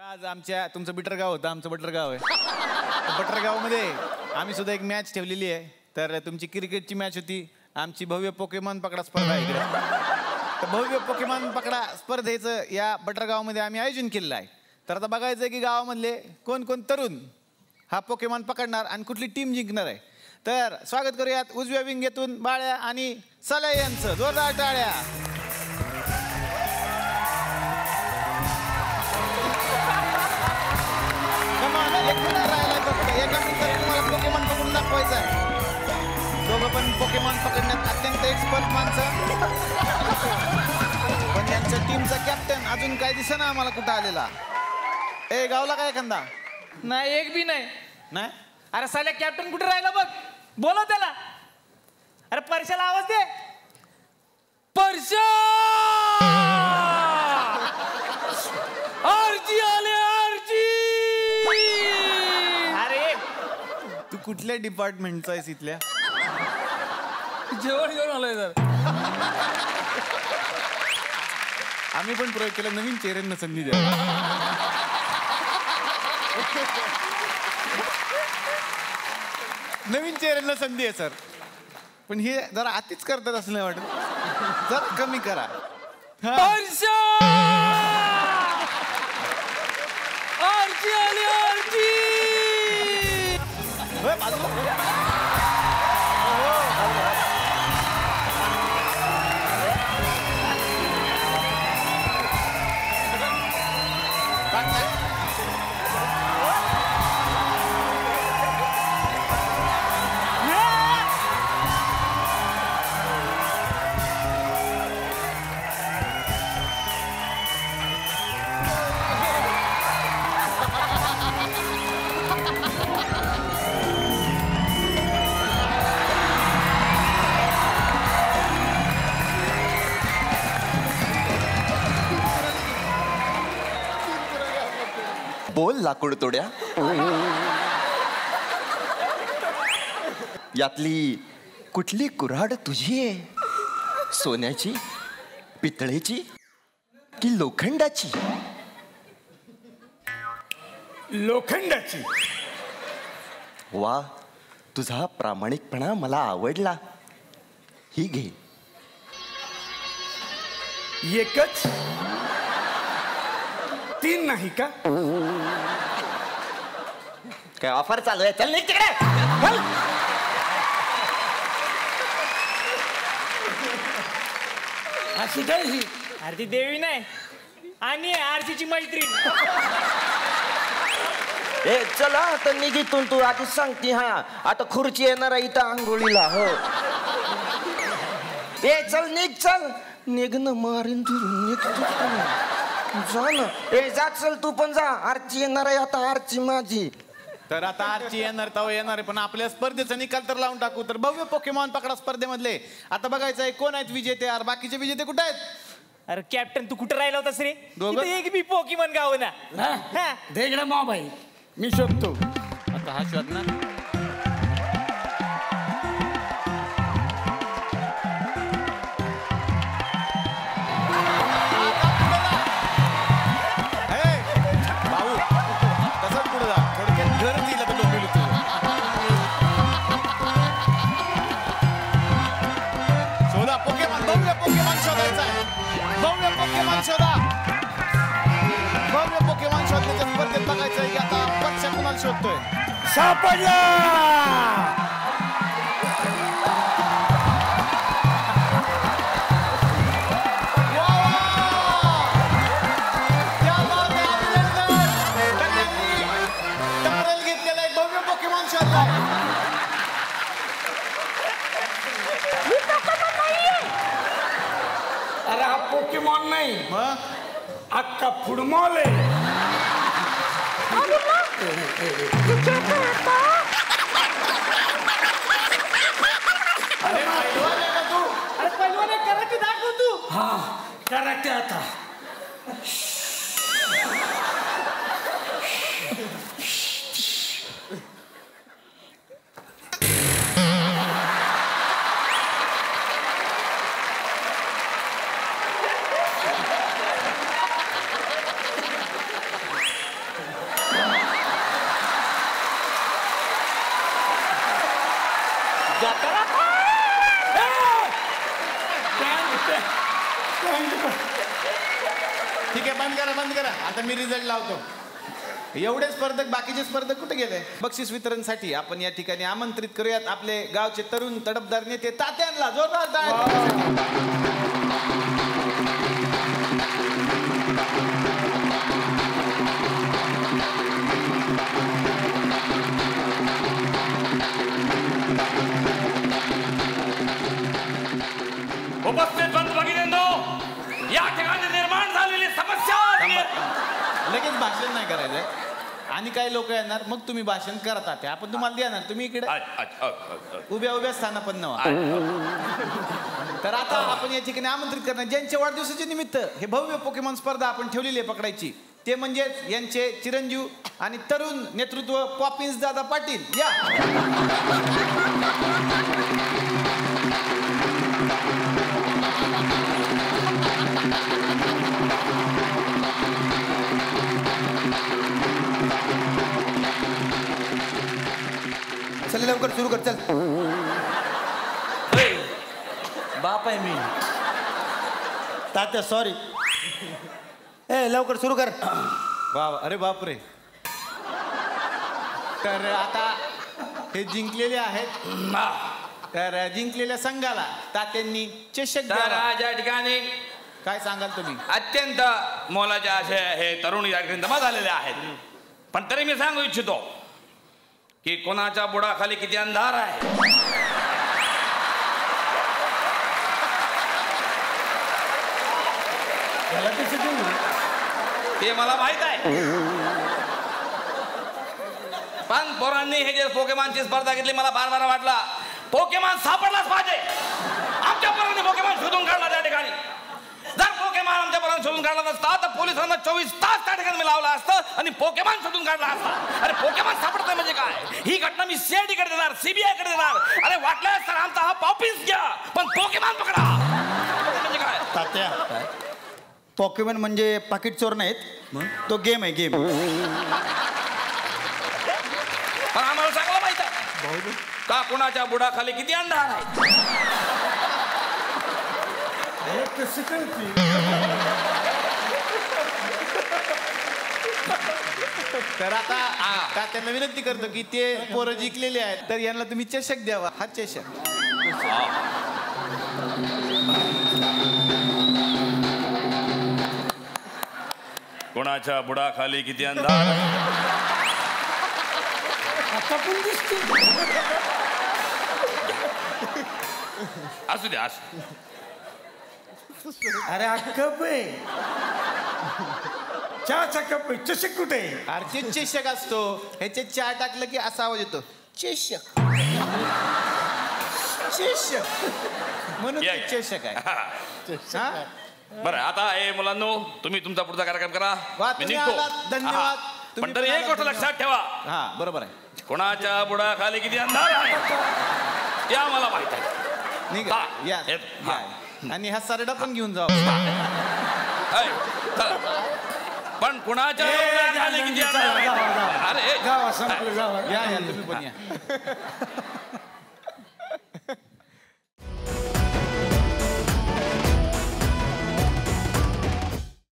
आज आमच्या तुमचं बिटरगाव होतं, आमचं बटरगाव आहे. बटरगावमध्ये आम्ही सुद्धा एक मॅच ठेवलेली आहे. तर तुमची क्रिकेटची मॅच होती, आमची भव्य पोकेमॉन पकडा स्पर्धा आहे इकडे. तर भव्य पोकेमॉन पकडा स्पर्धेचं या बटरगावमध्ये आम्ही आयोजन केलेलं आहे. तर आता बघायचं आहे की गावामधले कोण कोण तरुण हा पोकेमॉन पकडणार आणि कुठली टीम जिंकणार आहे. तर स्वागत करूयात उजव्या विंगेतून बाळ्या आणि सल्या यांचं. जोरदार टाळ्या. एक मिनिट राहिलाय फक्त. एका मिनिटात तुम्हाला पोकेमॉन पकडून दाखवायचं आहे. दोघं पण पोकेमॉन पकडण्यात अत्यंत एक्सपर्ट माणसं. पण यांच्या टीमचा कॅप्टन अजून काय दिसेना आम्हाला कुठं आलेला. ए गावला काय एखादा? नाही, एक बी नाही. नाही? अरे साल्या कॅप्टन कुठे राहिला बघ, बोलव त्याला. अरे परशाला आवाज दे. परशा आरजी आले, आरजी. अरे तू कुठल्या डिपार्टमेंटचा आहेस इथल्या? जेवण घेऊन आलोय सर. आम्ही पण प्रयोग केला, नवीन चेहऱ्यांना संधी द्या. नवीन चेहऱ्यांना संधी आहे सर, पण हे जरा आतीच करतात असं नाही वाटत. जरा कमी करा. परशा आरजी आले, आरजी. बोल लाकूड तोड्या. यातली कुठली कुऱ्हाड तुझी आहे? सोन्याची, पितळेची की लोखंडाची? लोखंडाची. वा, तुझा प्रामाणिकपणा मला आवडला. ही घे. एकच? 3 नाही का? काय ऑफर चालू आहे? चल निघ तिकडे. अशी काय ही? अरे ती देवी नाही, आणि आरसीची मैत्रीण. ए चला आता निघितून. तू आधीच सांगते. हा आता खुर्ची येणार आहे इथं आंघोळीला. हो ए चल निघ, चल निघ ना. मारीन धरून निघ जा ना. ए जा, चल तू पण जा. आरची येणार आहे आता, आरची माझी. तर आता आरची येणार तव येणार आहे, पण आपल्या स्पर्धेचा निकाल तर लावून टाकू. तर भव्य पोकेमॉन पकडा स्पर्धेमधले आता बघायचं आहे कोण आहेत विजेते. यार बाकीचे विजेते कुठे आहेत? अरे कॅप्टन तू कुठे राहिला होतास रे? दोघं? इथं एक बी पोकीमॉन गाव ना. दे इकडे मोबाईल, मी शोधतो. आता हा शोध ना. भाऊ तसंच पुढे जा. थोडक्यात घर दिलं तर डोंबिवली तू. शोधा पोकेमॉन. भव्य पोकेमॉन शोधायचा आहे. भव्य पोकेमॉन शोधा. भव्य पोकेमॉन शोधण्याच्या स्पर्धेत बघायचं आहे की आता पक्ष कुणाला शोधतोय. सापडला. घेतलेला एक भव्य पोकेमॉन शोधला. अरे हा पोकेमॉन नाही, मग अख्खा फुटबॉल आहे. आता मी रिझल्ट लावतो. एवढे स्पर्धक, बाकीचे स्पर्धक कुठे गेले? बक्षीस वितरणसाठी आपण या ठिकाणी आमंत्रित करूयात आपले गावचे तरुण तडफदार नेते तात्यांना. जोरदार टाळ्या. उपस्थित बंधू भगिनींनो, या ठिकाणी निर्माण झालेली समस्या लगेच भाषण नाही करायचंय. आणि काही लोक येणार, मग तुम्ही भाषण करता ते आपण तुम्हाला देणार. तुम्ही इकडे उभ्या उभ्या स्थाना पण नवा. तर आता आपण या ठिकाणी आमंत्रित करणार ज्यांच्या वाढदिवसाच्या निमित्त हे भव्य पोकेमॉन स्पर्धा आपण ठेवलेली आहे पकडायची, ते म्हणजे यांचे चिरंजीव आणि तरुण नेतृत्व पॉपिन्स दादा पाटील. या चल लवकर सुरू कर. चल बाप आहे मी. तात्या सॉरी. ए लवकर सुरू कर. अरे बापरे. तर आता हे जिंकलेले आहेत. तर जिंकलेल्या संघाला तात्यांनी चषक तर द्यावा. आज या ठिकाणी काय सांगाल तुम्ही? अत्यंत मोलाचे असे हे तरुण या ठिकाणी जमा झालेले आहेत. पण तरी मी सांगू इच्छितो की कोणाच्या बुडाखाली किती अंधार आहे. ते मला माहित आहे. पण पोरांनी हे जे पोकेमॉनची स्पर्धा घेतली, मला फार बरं वाटला. पोकेमॉन सापडलाच पाहिजे. आमच्या पोरांनी पोकेमॉन शोधून काढला त्या ठिकाणी. जर पोकेमॉन आमच्या पोरांनी शोधून काढला नसता तर पोलिसांना 24 तास त्या ठिकाणी मी लावला असतं आणि पोकेमॉन शोधून काढला असता. अरे पोकेमॉन सापडत म्हणजे काय? ही घटना मी CID कडे देणार, CBI कडे देणार. अरे वाटल्यास तर आमचा हा पॉपिन्स घ्या, पण पोकेमॉन पकडा. म्हणजे काय? तात्या पॉकेमॉन म्हणजे पाकिट चोर नाहीत, तो गेम आहे गेम. पण आम्हाला चांगलं माहित आहे का कोणाच्या बुडाखाली किती अंधार आहे. तर आता त्यांना विनंती करतो की ते पोरं जिंकलेले आहेत, तर यांना तुम्ही चषक द्यावा. हा चषक. कोणाच्या बुडाखाली किती अंधार. असू द्या. अरे हा कप आहे, चहाचा कप आहे. चषक कुठे? अरे चषक असतो, ह्याच्यात चहा टाकलं की असा आवाज येतो, चषक. चषक म्हणून या, ते या. चषक आहे. हा? बरं, आता हे मुलांनो, तुम्ही तुमचा पुढचा कार्यक्रम करा. वा, मी तुम्ही निघतो. आलात, धन्यवाद. हा. तुम्ही पण तरी पण एक गोष्ट आलात, लक्षात ठेवा, हा बरोबर आहे. कोणाच्या बुडाखाली किती अंधार आहे ते आम्हाला माहित आहे. निघा. हा. या, हे, या. आणि हा सरडा पण घेऊन जाऊ. हाय, चला. पण कुणाच्या बुडाखाली किती अंधार आहे? अरे गावा संपलं गावा. या तुम्ही पण या.